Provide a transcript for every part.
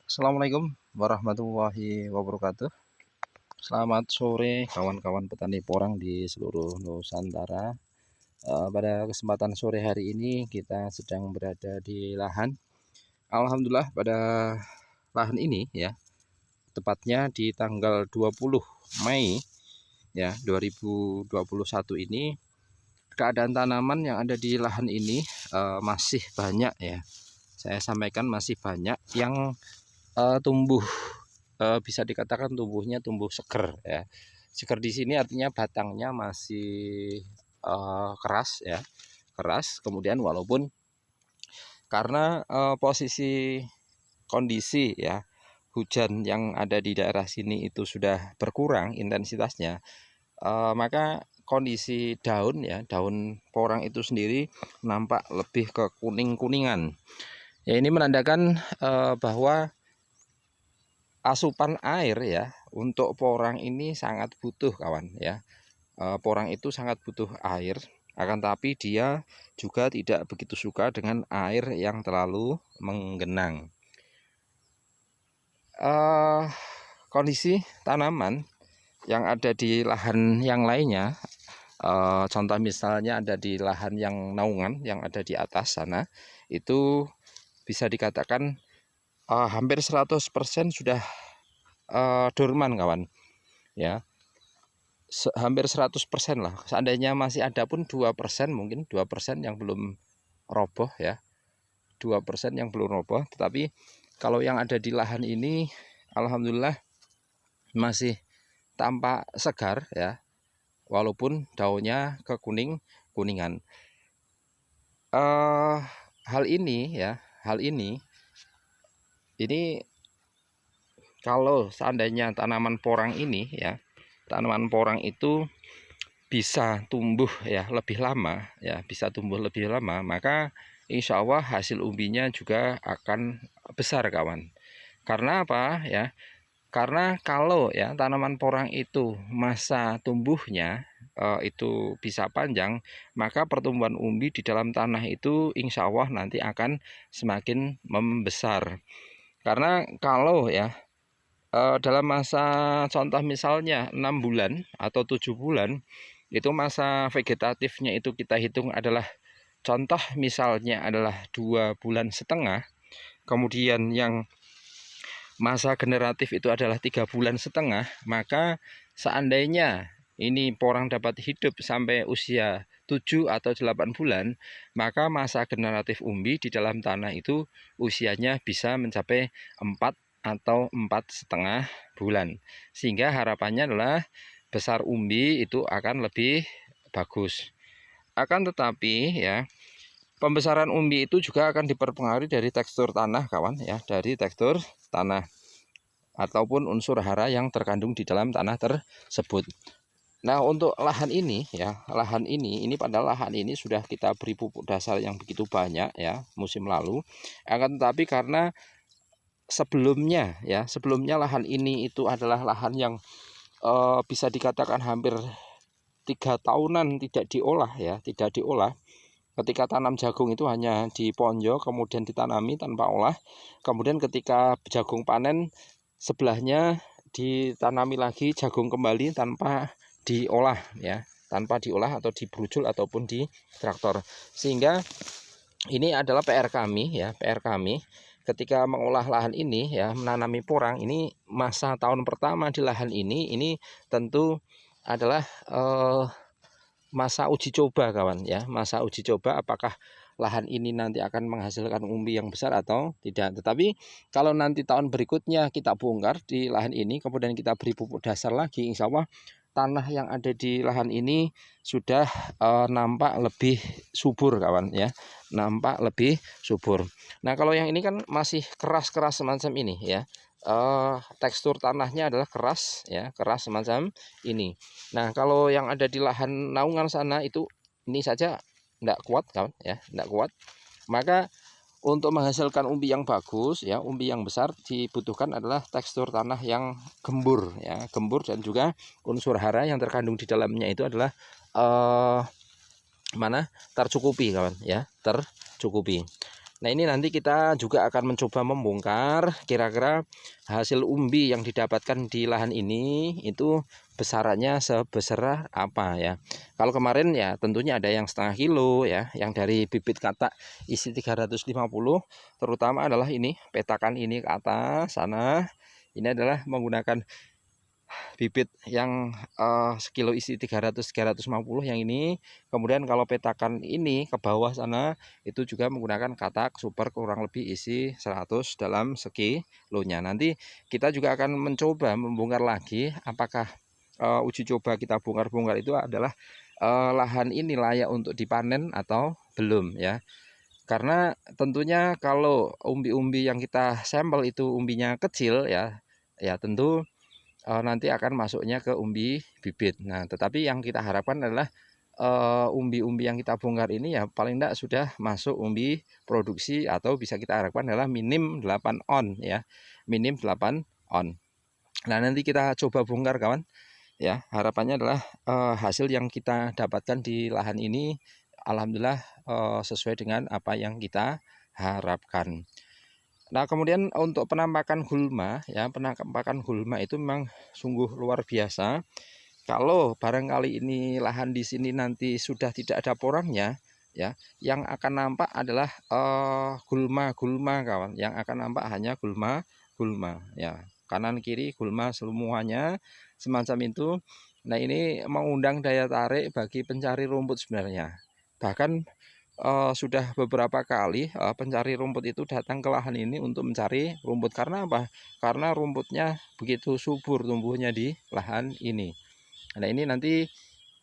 Assalamualaikum warahmatullahi wabarakatuh. Selamat sore kawan-kawan petani porang di seluruh Nusantara. Pada kesempatan sore hari ini kita sedang berada di lahan. Alhamdulillah pada lahan ini ya, tepatnya di tanggal 20 Mei ya 2021 ini, keadaan tanaman yang ada di lahan ini masih banyak ya. Saya sampaikan masih banyak yang tumbuh, bisa dikatakan tumbuh seger ya. Seger di sini artinya batangnya masih keras ya, keras. Kemudian walaupun karena posisi kondisi ya, hujan yang ada di daerah sini itu sudah berkurang intensitasnya, maka kondisi daun ya, daun porang itu sendiri nampak lebih ke kuning-kuningan. Ya, ini menandakan bahwa asupan air ya untuk porang ini sangat butuh kawan ya. Porang itu sangat butuh air, akan tapi dia juga tidak begitu suka dengan air yang terlalu menggenang. Kondisi tanaman yang ada di lahan yang lainnya, contoh misalnya ada di lahan yang naungan yang ada di atas sana, itu bisa dikatakan hampir 100% sudah dorman kawan ya, hampir 100% lah. Seandainya masih ada pun 2%, mungkin 2% yang belum roboh ya, 2% yang belum roboh. Tetapi kalau yang ada di lahan ini alhamdulillah masih tampak segar ya, walaupun daunnya kekuningan. Hal ini kalau seandainya tanaman porang ini ya, tanaman porang itu bisa tumbuh ya lebih lama ya, bisa tumbuh lebih lama, maka insya Allah hasil umbinya juga akan besar kawan. Karena apa ya? Karena kalau ya tanaman porang itu masa tumbuhnya itu bisa panjang, maka pertumbuhan umbi di dalam tanah itu insya Allah nanti akan semakin membesar. Karena kalau ya dalam masa contoh misalnya 6 bulan atau 7 bulan, itu masa vegetatifnya itu kita hitung adalah, contoh misalnya adalah 2,5 bulan, kemudian yang masa generatif itu adalah 3,5 bulan, maka seandainya ini porang dapat hidup sampai usia 7 atau 8 bulan, maka masa generatif umbi di dalam tanah itu usianya bisa mencapai 4 atau 4,5 bulan, sehingga harapannya adalah besar umbi itu akan lebih bagus. Akan tetapi ya, pembesaran umbi itu juga akan dipengaruhi dari tekstur tanah kawan ya, dari tekstur tanah ataupun unsur hara yang terkandung di dalam tanah tersebut. Nah, untuk lahan ini ya, lahan ini pada lahan ini sudah kita beri pupuk dasar yang begitu banyak ya musim lalu. Akan tetapi karena sebelumnya lahan ini itu adalah lahan yang bisa dikatakan hampir 3 tahunan tidak diolah ya, tidak diolah. Ketika tanam jagung itu hanya diponjo kemudian ditanami tanpa olah. Kemudian ketika jagung panen sebelahnya ditanami lagi jagung kembali tanpa diolah ya, tanpa diolah atau dibrujul ataupun di traktor. Sehingga ini adalah PR kami ya, PR kami ketika mengolah lahan ini ya, menanami porang ini masa tahun pertama di lahan ini tentu adalah masa uji coba kawan ya, masa uji coba apakah lahan ini nanti akan menghasilkan umbi yang besar atau tidak. Tetapi kalau nanti tahun berikutnya kita bongkar di lahan ini, kemudian kita beri pupuk dasar lagi, insya Allah tanah yang ada di lahan ini sudah nampak lebih subur kawan ya, nampak lebih subur. Nah, kalau yang ini kan masih keras-keras semacam ini ya, tekstur tanahnya adalah keras ya, keras semacam ini. Nah, kalau yang ada di lahan naungan sana itu ini saja tidak kuat kawan ya, tidak kuat. Maka untuk menghasilkan umbi yang bagus ya, umbi yang besar, dibutuhkan adalah tekstur tanah yang gembur ya, gembur, dan juga unsur hara yang terkandung di dalamnya itu adalah tercukupi kawan ya, tercukupi. Nah, ini nanti kita juga akan mencoba membongkar kira-kira hasil umbi yang didapatkan di lahan ini itu besarannya sebesar apa ya. Kalau kemarin ya tentunya ada yang setengah kilo ya, yang dari bibit katak isi 350, terutama adalah ini petakan ini ke atas sana. Ini adalah menggunakan bibit yang sekilo isi 300-350 yang ini. Kemudian kalau petakan ini ke bawah sana itu juga menggunakan katak super kurang lebih isi 100 dalam sekilonya. Nanti kita juga akan mencoba membongkar lagi apakah uji coba kita bongkar-bongkar itu adalah lahan ini layak untuk dipanen atau belum ya. Karena tentunya kalau umbi-umbi yang kita sampel itu umbinya kecil ya, ya tentu nanti akan masuknya ke umbi bibit. Nah, tetapi yang kita harapkan adalah umbi-umbi yang kita bongkar ini ya paling tidak sudah masuk umbi produksi atau bisa kita harapkan adalah minim 8 on ya. Minim 8 on. Nah, nanti kita coba bongkar kawan. Ya, harapannya adalah hasil yang kita dapatkan di lahan ini alhamdulillah sesuai dengan apa yang kita harapkan. Nah, kemudian untuk penampakan gulma ya, penampakan gulma itu memang sungguh luar biasa. Kalau barangkali ini lahan di sini nanti sudah tidak ada porangnya ya, yang akan nampak adalah gulma-gulma kawan. Yang akan nampak hanya gulma-gulma ya. Kanan kiri gulma semuanya semacam itu. Nah, ini mengundang daya tarik bagi pencari rumput sebenarnya. Bahkan sudah beberapa kali pencari rumput itu datang ke lahan ini untuk mencari rumput. Karena apa? Karena rumputnya begitu subur tumbuhnya di lahan ini. Nah, ini nanti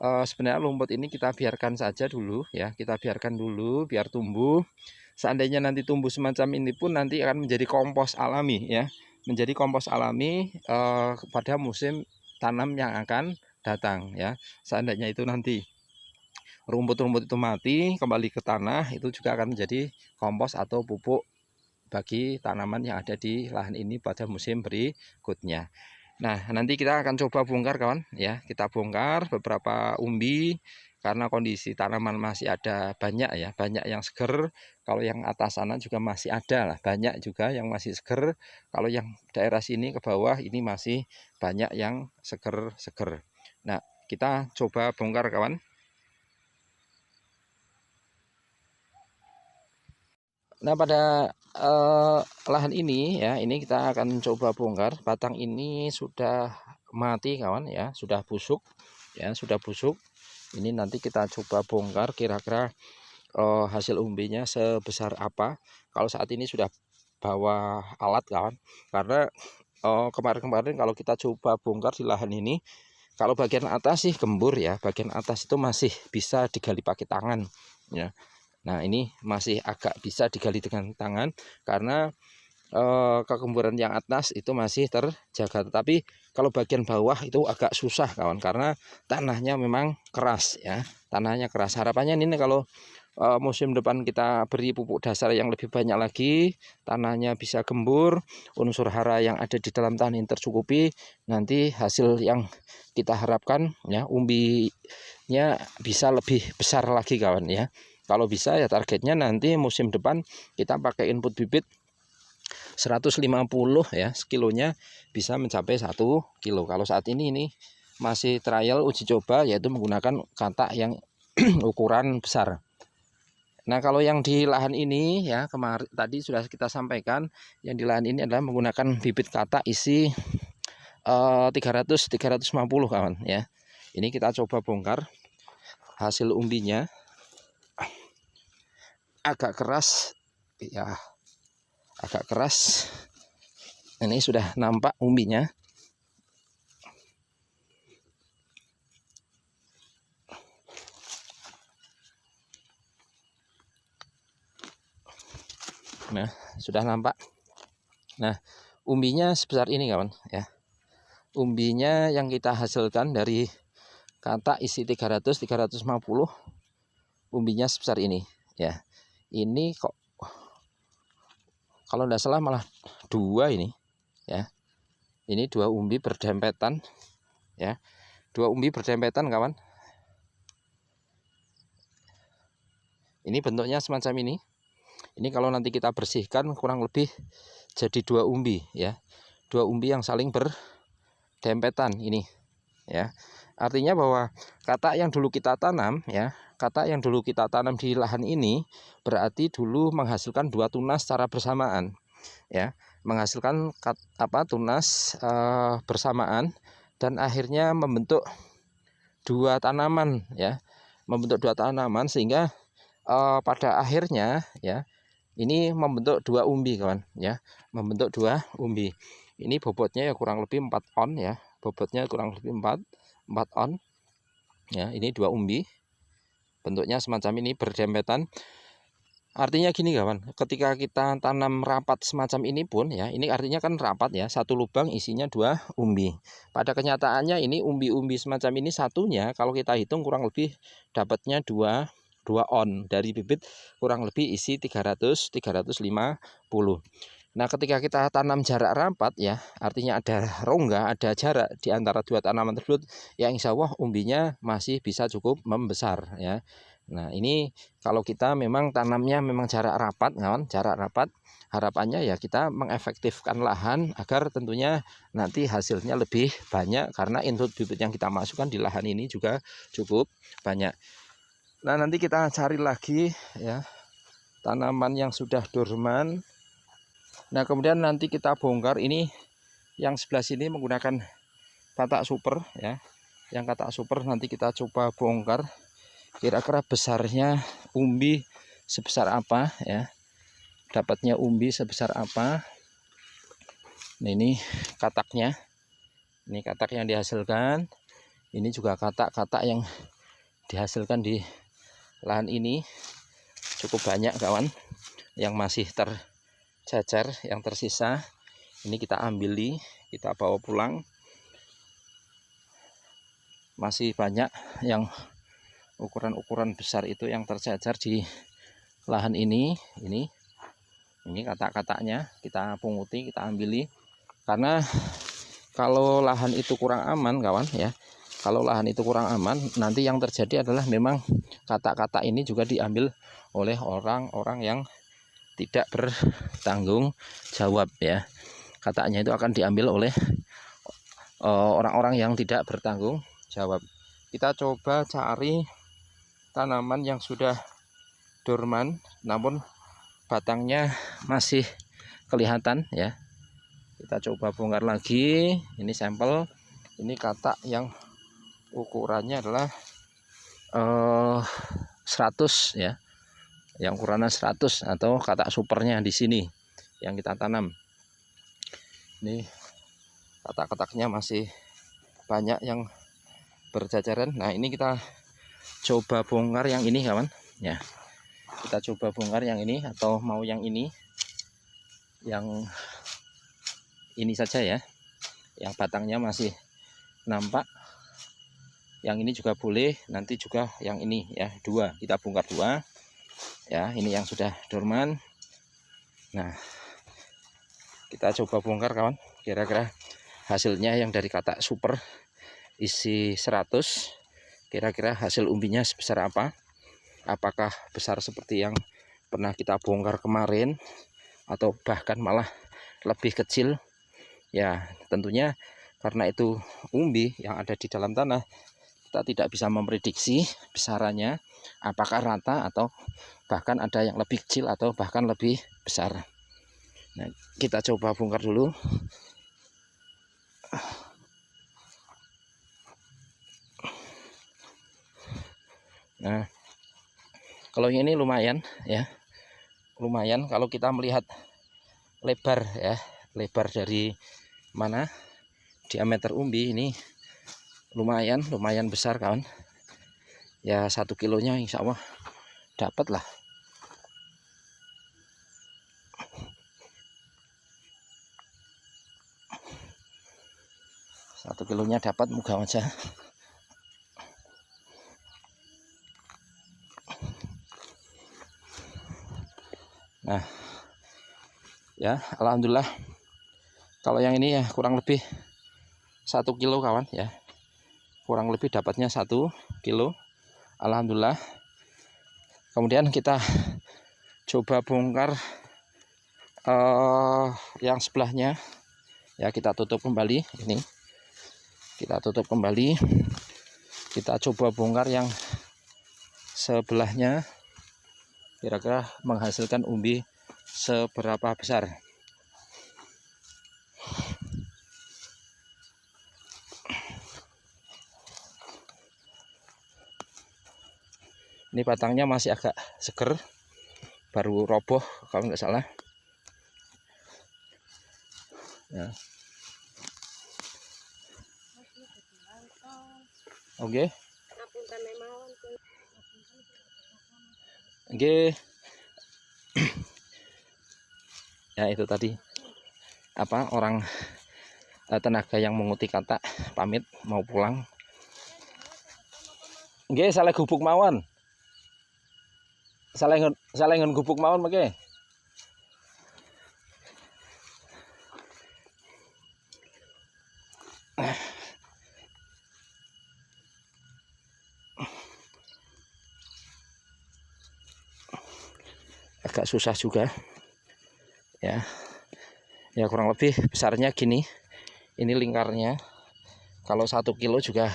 sebenarnya rumput ini kita biarkan saja dulu ya, kita biarkan dulu biar tumbuh. Seandainya nanti tumbuh semacam ini pun nanti akan menjadi kompos alami ya, menjadi kompos alami pada musim tanam yang akan datang ya. Seandainya itu nanti rumput-rumput itu mati kembali ke tanah, itu juga akan menjadi kompos atau pupuk bagi tanaman yang ada di lahan ini pada musim berikutnya. Nah, nanti kita akan coba bongkar kawan ya. Kita bongkar beberapa umbi karena kondisi tanaman masih ada banyak ya, banyak yang seger. Kalau yang atas sana juga masih ada lah, banyak juga yang masih seger. Kalau yang daerah sini ke bawah ini masih banyak yang seger-seger. Nah, kita coba bongkar kawan. Nah, pada lahan ini ya, ini kita akan coba bongkar. Batang ini sudah mati kawan ya, sudah busuk ya, sudah busuk. Ini nanti kita coba bongkar kira-kira hasil umbinya sebesar apa. Kalau saat ini sudah bawa alat kawan, karena kemarin-kemarin kalau kita coba bongkar di lahan ini, kalau bagian atas sih gembur ya, bagian atas itu masih bisa digali pakai tangan ya. Nah, ini masih agak bisa digali dengan tangan karena kegemburan yang atas itu masih terjaga. Tetapi kalau bagian bawah itu agak susah kawan, karena tanahnya memang keras ya. Tanahnya keras. Harapannya ini kalau musim depan kita beri pupuk dasar yang lebih banyak lagi, tanahnya bisa gembur, unsur hara yang ada di dalam tanah ini tercukupi, nanti hasil yang kita harapkan ya, umbinya bisa lebih besar lagi kawan ya. Kalau bisa ya targetnya nanti musim depan kita pakai input bibit 150 ya, sekilonya bisa mencapai 1 kilo. Kalau saat ini masih trial uji coba, yaitu menggunakan katak yang ukuran besar. Nah, kalau yang di lahan ini ya, kemarin tadi sudah kita sampaikan, yang di lahan ini adalah menggunakan bibit katak isi 300-350 kawan ya. Ini kita coba bongkar hasil umbinya. Agak keras ya, agak keras. Ini sudah nampak umbinya. Nah, sudah nampak. Nah, umbinya sebesar ini kawan ya. Umbinya yang kita hasilkan dari katak isi 300-350, umbinya sebesar ini ya. Ini kok kalau tidak salah malah 2 ini ya. Ini 2 umbi berdempetan ya. 2 umbi berdempetan kawan. Ini bentuknya semacam ini Ini kalau nanti kita bersihkan kurang lebih jadi 2 umbi ya. 2 umbi yang saling berdempetan ini ya. Artinya bahwa katak yang dulu kita tanam ya, katak yang dulu kita tanam di lahan ini berarti dulu menghasilkan 2 tunas secara bersamaan ya, menghasilkan tunas bersamaan dan akhirnya membentuk 2 tanaman ya, membentuk 2 tanaman sehingga pada akhirnya ya ini membentuk 2 umbi kawan ya, membentuk 2 umbi. Ini bobotnya ya kurang lebih 4 on ya, bobotnya kurang lebih 4 on ya. Ini 2 umbi, bentuknya semacam ini berdempetan. Artinya gini kawan, ketika kita tanam rapat semacam ini pun ya, ini artinya kan rapat ya, satu lubang isinya 2 umbi. Pada kenyataannya ini umbi-umbi semacam ini satunya kalau kita hitung kurang lebih dapatnya 2 on dari bibit, kurang lebih isi 350. Nah, ketika kita tanam jarak rapat ya, artinya ada rongga, ada jarak di antara 2 tanaman tersebut, ya insya Allah umbinya masih bisa cukup membesar ya. Nah, ini kalau kita memang tanamnya memang jarak rapat, kawan, jarak rapat, harapannya ya kita mengefektifkan lahan agar tentunya nanti hasilnya lebih banyak karena input bibit yang kita masukkan di lahan ini juga cukup banyak. Nah, nanti kita cari lagi ya tanaman yang sudah dorman. Nah, kemudian nanti kita bongkar ini yang sebelah sini menggunakan katak super ya. Yang katak super nanti kita coba bongkar kira-kira besarnya umbi sebesar apa ya. Dapatnya umbi sebesar apa. Nah, ini kataknya. Ini katak yang dihasilkan. Ini juga katak-katak yang dihasilkan di lahan ini cukup banyak kawan. Yang masih tercecer, yang tersisa ini kita ambili, kita bawa pulang. Masih banyak yang ukuran-ukuran besar itu yang tercecer di lahan ini. Ini katak-kataknya kita punguti, kita ambili. Karena kalau lahan itu kurang aman kawan ya, kalau lahan itu kurang aman, nanti yang terjadi adalah memang katak-katak ini juga diambil oleh orang-orang yang tidak bertanggung jawab ya. Kataknya itu akan diambil oleh orang-orang yang tidak bertanggung jawab. Kita coba cari tanaman yang sudah dorman namun batangnya masih kelihatan ya. Kita coba bongkar lagi. Ini sampel, ini katak yang ukurannya adalah 100 ya, yang ukurannya 100 atau katak supernya di sini yang kita tanam. Ini katak-kataknya masih banyak yang berjajaran. Nah, ini kita coba bongkar yang ini kawan ya. Kita coba bongkar yang ini atau mau yang ini, yang ini saja ya, yang batangnya masih nampak. Yang ini juga boleh, nanti juga yang ini ya, 2 kita bongkar 2 ya. Ini yang sudah dorman. Nah, kita coba bongkar kawan, kira-kira hasilnya yang dari katak super isi 100, kira-kira hasil umbinya sebesar apa. Apakah besar seperti yang pernah kita bongkar kemarin atau bahkan malah lebih kecil ya. Tentunya karena itu umbi yang ada di dalam tanah, kita tidak bisa memprediksi besarannya apakah rata atau bahkan ada yang lebih kecil atau bahkan lebih besar. Nah, kita coba bongkar dulu. Nah, kalau yang ini lumayan ya, lumayan kalau kita melihat lebar ya, lebar dari mana diameter umbi ini lumayan besar kawan ya. 1 kilonya insya Allah dapat lah. Satu kilonya dapat, moga aja. Nah ya, alhamdulillah kalau yang ini ya kurang lebih 1 kilo kawan ya, kurang lebih dapatnya 1 kilo, alhamdulillah. Kemudian kita coba bongkar yang sebelahnya ya, kita tutup kembali. Ini kita tutup kembali, kita coba bongkar yang sebelahnya, kira-kira menghasilkan umbi seberapa besar. Ini batangnya masih agak seger, baru roboh kalau nggak salah ya. Oke. Oke. Ya itu tadi apa orang tenaga yang menguti kata pamit mau pulang. Oke, salah gubuk mawon. Salah ngen gubuk mawon oke. Agak susah juga ya. Ya kurang lebih besarnya gini. Ini lingkarnya. Kalau 1 kilo juga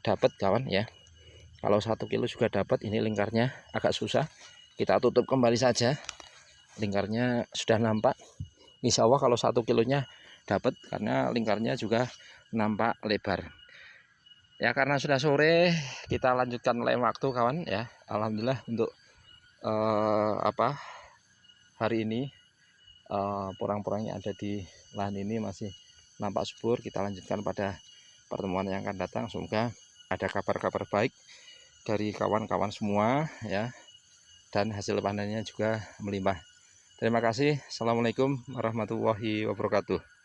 dapat kawan ya. Kalau 1 kilo juga dapat. Ini lingkarnya agak susah. Kita tutup kembali saja. Lingkarnya sudah nampak. Insya Allah kalau 1 kilonya dapat, karena lingkarnya juga nampak lebar. Ya karena sudah sore, kita lanjutkan lain waktu kawan ya. Alhamdulillah untuk hari ini porang-porang yang ada di lahan ini masih nampak subur. Kita lanjutkan pada pertemuan yang akan datang. Semoga ada kabar-kabar baik dari kawan-kawan semua ya, dan hasil panennya juga melimpah. Terima kasih. Assalamualaikum warahmatullahi wabarakatuh.